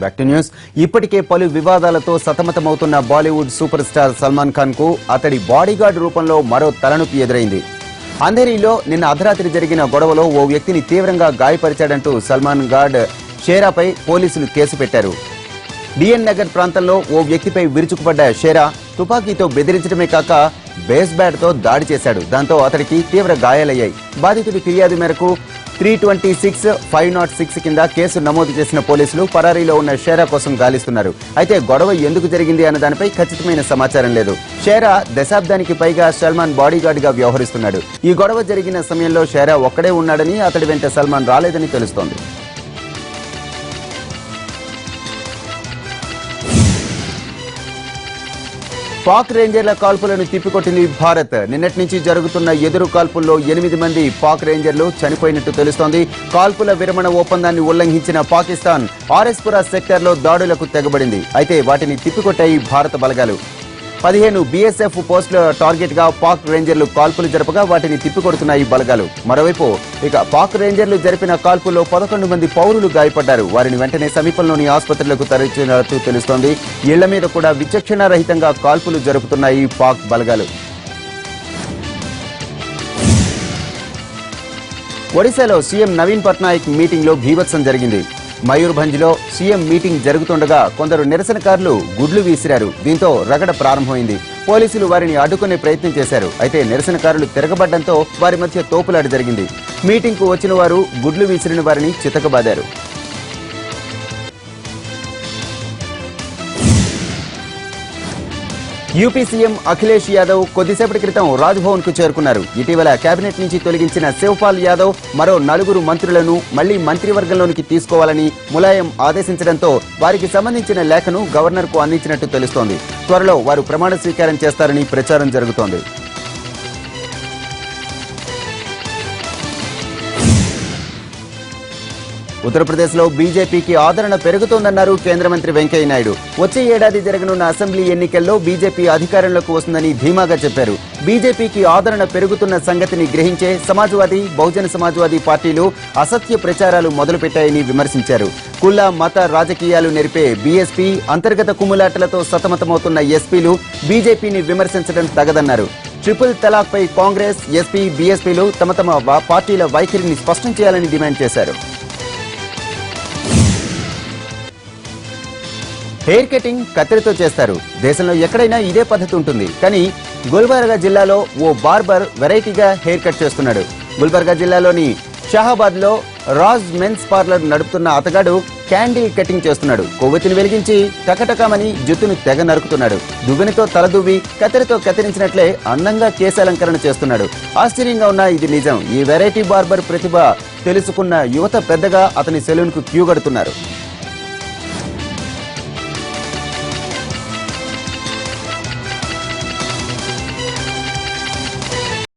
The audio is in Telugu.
Back to news. ఇప్పటికే పలు వివాదాలతో సతమతమవుతున్న బాలీవుడ్ సూపర్ స్టార్ సల్మాన్ ఖాన్ కు అతడి బాడీగార్డ్ రూపంలో మరో తలనొప్పి ఎదురైంది. అంధేరీలో నిన్న అర్ధరాత్రి జరిగిన గొడవలో ఓ వ్యక్తిని తీవ్రంగా గాయపరిచాడంటూ సల్మాన్ గార్డ్ షేరాపై పోలీసులు కేసు పెట్టారు. డిఎన్ నగర్ ప్రాంతంలో ఓ వ్యక్తిపై విరుచుకుపడ్డ షేరా తుపాకీతో బెదిరించడమే కాక బేస్ బ్యాట్ తో దాడి చేశాడు. దాంతో అతడికి తీవ్ర గాయాలయ్యాయి. బాధితుడి ఫిర్యాదు మేరకు 326-506 కింద కేసు నమోదు చేసిన పోలీసులు పరారీలో ఉన్న షేరా కోసం గాలిస్తున్నారు. అయితే గొడవ ఎందుకు జరిగింది అన్న దానిపై ఖచ్చితమైన సమాచారం లేదు. షేరా దశాబ్దానికి పైగా సల్మాన్ బాడీగార్డ్ గా వ్యవహరిస్తున్నాడు. ఈ గొడవ జరిగిన సమయంలో షేరా ఒక్కడే ఉన్నాడని, అతడి వెంట సల్మాన్ రాలేదని తెలుస్తోంది. పాక్ రేంజర్ల కాల్పులను తిప్పికొట్టింది భారత్. నిన్నటి నుంచి జరుగుతున్న ఎదురు కాల్పుల్లో 8 మంది పాక్ రేంజర్లు చనిపోయినట్టు తెలుస్తోంది. కాల్పుల విరమణ ఒప్పందాన్ని ఉల్లంఘించిన పాకిస్తాన్ ఆర్ఎస్పురా సెక్టార్లో దాడులకు తెగబడింది. అయితే వాటిని తిప్పికొట్టాయి భారత బలగాలు. 15 బీఎస్ఎఫ్ పోస్టుల టార్గెట్ గా పాక్ రేంజర్లు కాల్పులు జరపగా వాటిని తిప్పికొడుతున్నాయి బలగాలు. మరోవైపు పాక్ రేంజర్లు జరిపిన కాల్పుల్లో 11 మంది పౌరులు గాయపడ్డారు. వారిని వెంటనే సమీపంలోని ఆసుపత్రులకు తరలించినట్టు తెలుస్తోంది. ఇళ్ల మీద కూడా విచక్షణారహితంగా కాల్పులు జరుపుతున్నాయి పాక్ బలగాలు. ఒడిశాలో సీఎం నవీన్ పట్నాయక్ మీటింగ్ లో భీభత్సం జరిగింది. మయూర్భంజ్లో సీఎం మీటింగ్ జరుగుతుండగా కొందరు నిరసనకారులు గుడ్లు విసిరారు. దీంతో రగడ ప్రారంభమైంది. పోలీసులు వారిని అడ్డుకునే ప్రయత్నం చేశారు. అయితే నిరసనకారులు తిరగబడ్డంతో వారి మధ్య తోపులాట జరిగింది. మీటింగ్ కు వచ్చిన వారు గుడ్లు విసిరిన వారిని చితకబాదారు. యూపీ సీఎం అఖిలేష్ యాదవ్ కొద్దిసేపటి క్రితం రాజ్భవన్ కు చేరుకున్నారు. ఇటీవల కేబినెట్ నుంచి తొలగించిన శివపాల్ యాదవ్ మరో 4 మంత్రులను మళ్లీ మంత్రివర్గంలోనికి తీసుకోవాలని ములాయం ఆదేశించడంతో వారికి సంబంధించిన లేఖను గవర్నర్ కు అందించినట్టు తెలుస్తోంది. త్వరలో వారు ప్రమాణ స్వీకారం చేస్తారని ప్రచారం జరుగుతోంది. ఉత్తరప్రదేశ్లో బీజేపీకి ఆదరణ పెరుగుతోందన్నారు కేంద్ర మంత్రి వెంకయ్య నాయుడు. వచ్చే ఏడాది జరగనున్న అసెంబ్లీ ఎన్నికల్లో బీజేపీ అధికారంలోకి వస్తుందని ధీమాగా చెప్పారు. బీజేపీకి ఆదరణ పెరుగుతున్న సంగతిని గ్రహించే సమాజ్వాదీ, బహుజన సమాజ్వాదీ పార్టీలు అసత్య ప్రచారాలు మొదలుపెట్టాయని విమర్శించారు. కుల మత రాజకీయాలు నెరిపే బీఎస్పీ, అంతర్గత కుమ్ములాటలతో సతమతమవుతున్న ఎస్పీలు బీజేపీని విమర్శించడం తగదన్నారు. ట్రిపుల్ తలాక్ పై కాంగ్రెస్, ఎస్పీ, బీఎస్పీలు తమ పార్టీల వైఖరిని స్పష్టం చేయాలని డిమాండ్ చేశారు. హెయిర్ కటింగ్ కత్తెరతో చేస్తారు. దేశంలో ఎక్కడైనా ఇదే పద్ధతి ఉంటుంది. కానీ గుల్బర్గా జిల్లాలో ఓ బార్బర్ వెరైటీగా హెయిర్ కట్ చేస్తున్నాడు. గుల్బర్గా జిల్లాలోని షాహాబాద్ లో రాజ్ మెన్స్ పార్లర్ నడుపుతున్న అతగాడు క్యాండిల్ కటింగ్ చేస్తున్నాడు. కొవ్వొత్తిని వెలిగించి టకటకమని జుట్టును తెగ నరుకుతున్నాడు. దువ్వెనతో తలదువ్వి కత్తెరతో కత్తిరించినట్లే అందంగా కేశాలంకరణ చేస్తున్నాడు. ఆశ్చర్యంగా ఉన్న ఇది నిజం. ఈ వెరైటీ బార్బర్ ప్రతిభ తెలుసుకున్న యువత పెద్దగా అతని సెలూన్ కు క్యూ కడుతున్నారు.